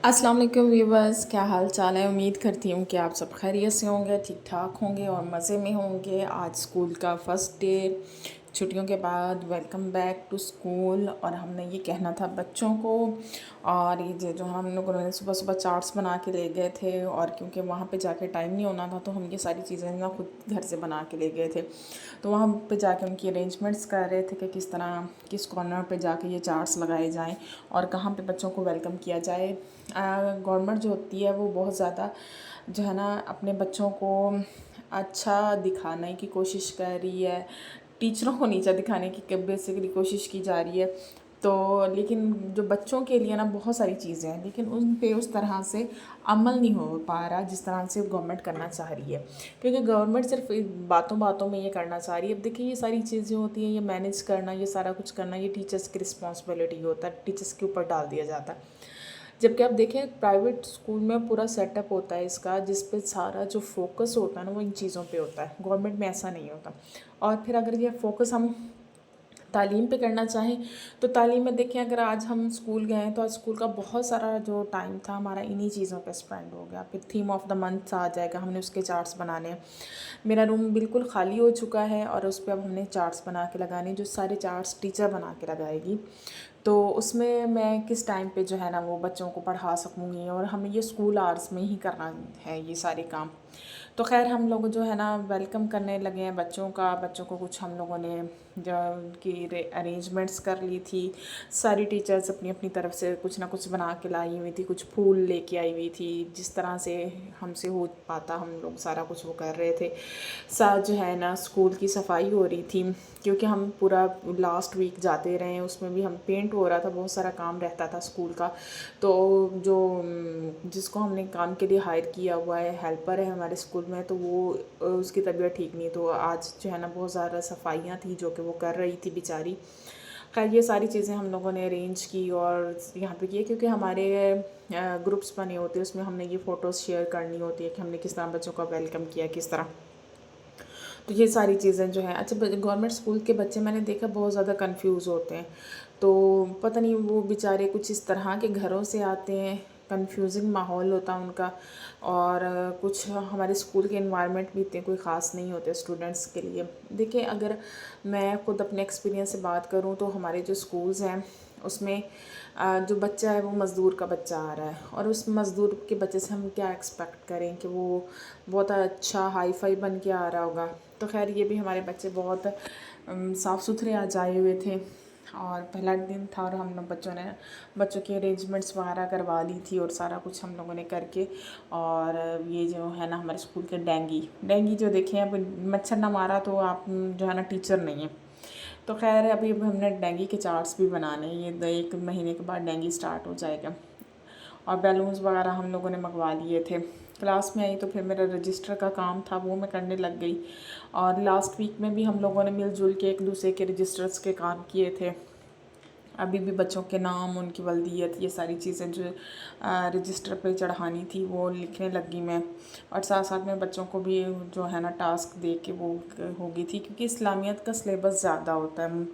अस्सलाम वालेकुम व्यूवर्स, क्या हाल चाल है। उम्मीद करती हूँ कि आप सब खैरियत से होंगे, ठीक ठाक होंगे और मज़े में होंगे। आज स्कूल का फ़र्स्ट डे, छुट्टियों के बाद वेलकम बैक टू स्कूल। और हमने ये कहना था बच्चों को। और ये जो हम लोगों ने सुबह सुबह चार्ट्स बना के ले गए थे, और क्योंकि वहाँ पे जाके टाइम नहीं होना था तो हम ये सारी चीज़ें ना खुद घर से बना के ले गए थे। तो वहाँ पे जाके उनकी अरेंजमेंट्स कर रहे थे कि किस तरह किस कॉर्नर पे जाके ये चार्ट्स लगाए जाएँ और कहाँ पे बच्चों को वेलकम किया जाए। गवर्नमेंट जो होती है वो बहुत ज़्यादा जो है ना अपने बच्चों को अच्छा दिखाने की कोशिश कर रही है, टीचरों को नीचा दिखाने की बेसिकली कोशिश की जा रही है। तो लेकिन जो बच्चों के लिए ना बहुत सारी चीज़ें हैं, लेकिन उन पे उस तरह से अमल नहीं हो पा रहा जिस तरह से गवर्नमेंट करना चाह रही है। क्योंकि गवर्नमेंट सिर्फ बातों बातों में ये करना चाह रही है। अब देखिए, ये सारी चीज़ें होती हैं, ये मैनेज करना, ये सारा कुछ करना, ये टीचर्स की रिस्पॉन्सिबिलिटी होता है, टीचर्स के ऊपर डाल दिया जाता है। जबकि आप देखें प्राइवेट स्कूल में पूरा सेटअप होता है इसका, जिस पे सारा जो फोकस होता है ना वो इन चीज़ों पे होता है। गवर्नमेंट में ऐसा नहीं होता। और फिर अगर ये फोकस हम तालीम पे करना चाहें तो तालीम में देखें, अगर आज हम स्कूल गए हैं तो आज स्कूल का बहुत सारा जो टाइम था हमारा इन्हीं चीज़ों पे स्पेंड हो गया। फिर थीम ऑफ द मंथ आ जाएगा, हमने उसके चार्ट्स बनाने हैं। मेरा रूम बिल्कुल खाली हो चुका है और उस पर अब हमने चार्ट्स बना के लगाने, जो सारे चार्ट्स टीचर बना के लगाएगी। तो उसमें मैं किस टाइम पे जो है ना वो बच्चों को पढ़ा सकूँगी, और हमें ये स्कूल आवर्स में ही करना है ये सारे काम। तो खैर हम लोग जो है ना वेलकम करने लगे हैं बच्चों का। बच्चों को कुछ हम लोगों ने जो उनकी अरेंजमेंट्स कर ली थी। सारी टीचर्स अपनी अपनी तरफ से कुछ ना कुछ बना के लाई हुई थी, कुछ फूल लेके आई हुई थी। जिस तरह से हमसे हो पाता हम लोग सारा कुछ वो कर रहे थे। साथ जो है ना स्कूल की सफाई हो रही थी, क्योंकि हम पूरा लास्ट वीक जाते रहे हैं, उसमें भी हम पेंट हो रहा था, बहुत सारा काम रहता था स्कूल का। तो जो जिसको हमने काम के लिए हायर किया हुआ है, हेल्पर है हमारे स्कूल में, तो वो उसकी तबीयत ठीक नहीं, तो आज जो है ना बहुत ज़्यादा सफाइयाँ थी जो कि वो कर रही थी बेचारी। खैर ये सारी चीज़ें हम लोगों ने अरेंज की और यहाँ पे किए, क्योंकि हमारे ग्रुप्स बने होते हैं, उसमें हमने ये फ़ोटोज़ शेयर करनी होती है कि हमने किस तरह बच्चों का वेलकम किया, किस तरह। तो ये सारी चीज़ें जो हैं। अच्छा, गवर्नमेंट स्कूल के बच्चे मैंने देखा बहुत ज़्यादा कंफ्यूज होते हैं। तो पता नहीं वो बेचारे कुछ इस तरह के घरों से आते हैं, कंफ्यूजिंग माहौल होता है उनका। और कुछ हमारे स्कूल के इन्वायरमेंट भी इतने कोई ख़ास नहीं होते स्टूडेंट्स के लिए। देखिए, अगर मैं खुद अपने एक्सपीरियंस से बात करूँ तो हमारे जो स्कूल्स हैं उसमें जो बच्चा है वो मज़दूर का बच्चा आ रहा है, और उस मज़दूर के बच्चे से हम क्या एक्सपेक्ट करें कि वो बहुत अच्छा हाई फाई बन के आ रहा होगा। तो खैर ये भी हमारे बच्चे बहुत साफ़ सुथरे आज आए हुए थे, और पहला दिन था और हम लोग बच्चों की अरेंजमेंट्स वगैरह करवा ली थी और सारा कुछ हम लोगों ने करके। और ये जो है ना हमारे स्कूल के डेंगी जो देखें, अब मच्छर ना मारा तो आप जो है ना टीचर नहीं है। तो खैर अभी हमने डेंगू के चार्ट्स भी बनाने हैं, ये 1 महीने के बाद डेंगू स्टार्ट हो जाएगा। और बैलून्स वगैरह हम लोगों ने मंगवा लिए थे। क्लास में आई तो फिर मेरा रजिस्टर का काम था वो मैं करने लग गई। और लास्ट वीक में भी हम लोगों ने मिलजुल के एक दूसरे के रजिस्टर्स के काम किए थे। अभी भी बच्चों के नाम, उनकी वल्दियत, ये सारी चीज़ें जो रजिस्टर पे चढ़ानी थी वो लिखने लगी मैं। और साथ साथ में बच्चों को भी जो है ना टास्क दे के वो हो गई थी, क्योंकि इस्लामियत का सिलेबस ज़्यादा होता है।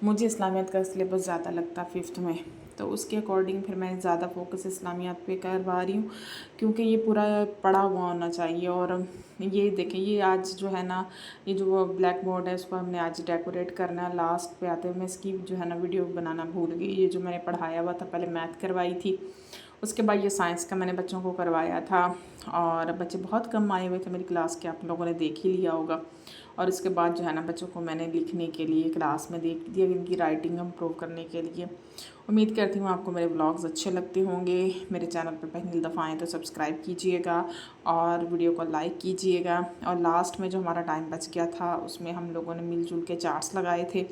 मुझे इस्लामियत का सिलेबस ज़्यादा लगता है 5th में, तो उसके अकॉर्डिंग फिर मैं ज़्यादा फोकस इस्लामियात पे करवा रही हूँ, क्योंकि ये पूरा पढ़ा हुआ होना चाहिए। और ये देखें, ये आज जो है ना ये जो ब्लैक बोर्ड है इसको हमने आज डेकोरेट करना है। लास्ट पे आते हुए मैं इसकी जो है ना वीडियो बनाना भूल गई। ये जो मैंने पढ़ाया हुआ था, पहले मैथ करवाई थी, उसके बाद ये साइंस का मैंने बच्चों को करवाया था। और बच्चे बहुत कम आए हुए थे मेरी क्लास के, आप लोगों ने देख ही लिया होगा। और उसके बाद जो है ना बच्चों को मैंने लिखने के लिए क्लास में देख दिया, इनकी राइटिंग इम्प्रूव करने के लिए। उम्मीद करती हूँ आपको मेरे व्लॉग्स अच्छे लगते होंगे। मेरे चैनल पर पहली दफ़ा आएँ तो सब्सक्राइब कीजिएगा और वीडियो को लाइक कीजिएगा। और लास्ट में जो हमारा टाइम बच गया था उसमें हम लोगों ने मिलजुल के चार्ट्स लगाए थे।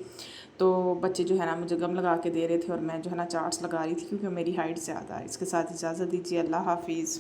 तो बच्चे जो है ना मुझे गम लगा के दे रहे थे और मैं जो है ना चार्ट्स लगा रही थी, क्योंकि मेरी हाइट ज़्यादा है। इसके साथ इजाज़त दीजिए, अल्लाह हाफिज़।